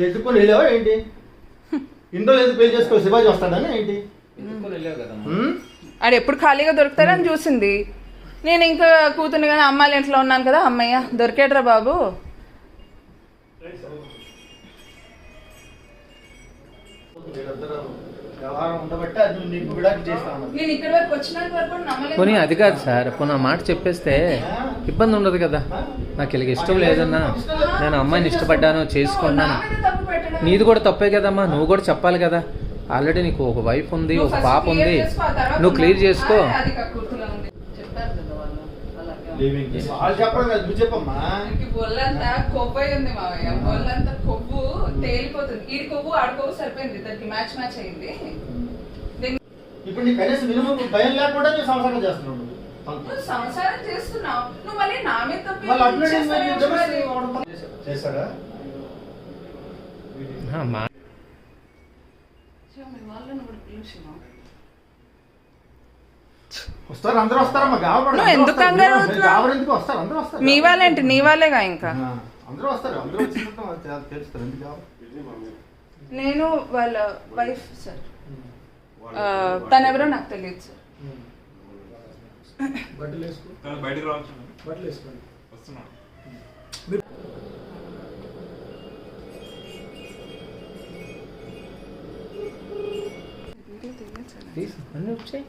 ఎత్తుకొని వెళ్ళావా ఏంటి? ఇంట్లో లేదు పెళ్లి చేసుకో శివాజీ వస్తాడని ఏంటి? ఆడు ఎప్పుడు ఖాళీగా దొరుకుతాడని చూసింది. నేను ఇంకా కూతుర్ని కానీ అమ్మాయిల ఇంట్లో ఉన్నాను కదా, అమ్మయ్య దొరికాడరా బాబు. పోనీ అది కాదు సార్, పోనీ ఆ మాట చెప్పేస్తే ఇబ్బంది ఉండదు కదా. నాకు ఇలాగ ఇష్టం లేదన్నా, నేను అమ్మాయిని ఇష్టపడ్డాను చేసుకున్నాను, నీది కూడా తప్పే కదమ్మా. నువ్వు కూడా చెప్పాలి కదా. ఆల్రెడీ నీకు ఒక వైఫ్ ఉంది, ఒక పాప ఉంది, నువ్వు క్లియర్ చేసుకో. ఒళ్ళంతా కొవ్వు ఉంది మావయ్య, ఒళ్ళంతా కొవ్వు తేలిపోతుంది. ఈడి కొవ్వు ఆడి కొవ్వు సరిపోయింది, దానికి మ్యాచ్ అయింది. ఇప్పుడు నీ కనీసం మినిమం భయం లేకుండా నువ్వు సంసారం చేస్తున్నావు. నువ్వు సంసారం చేస్తున్నావు, నువ్వు మళ్ళీ నా మీద చేశాడా? వస్తారు, అందరూ వస్తారమ్మా. ఎందుకు వస్తారు, అందరూ వస్తారు. మీ వాళ్ళేంటి, నీ వాళ్ళేగా. ఇంకా అందరూ వస్తారు, అందరూ వచ్చినట్టు తెలుస్తారు. ఎందుకు నేను వాళ్ళ వైఫ్ సార్, తనెవరో నాకు తెలియదు సార్. బయటకు రావచ్చు, బట్టలు వేసుకోండి, వస్తున్నా. అన్నీ వచ్చాయి.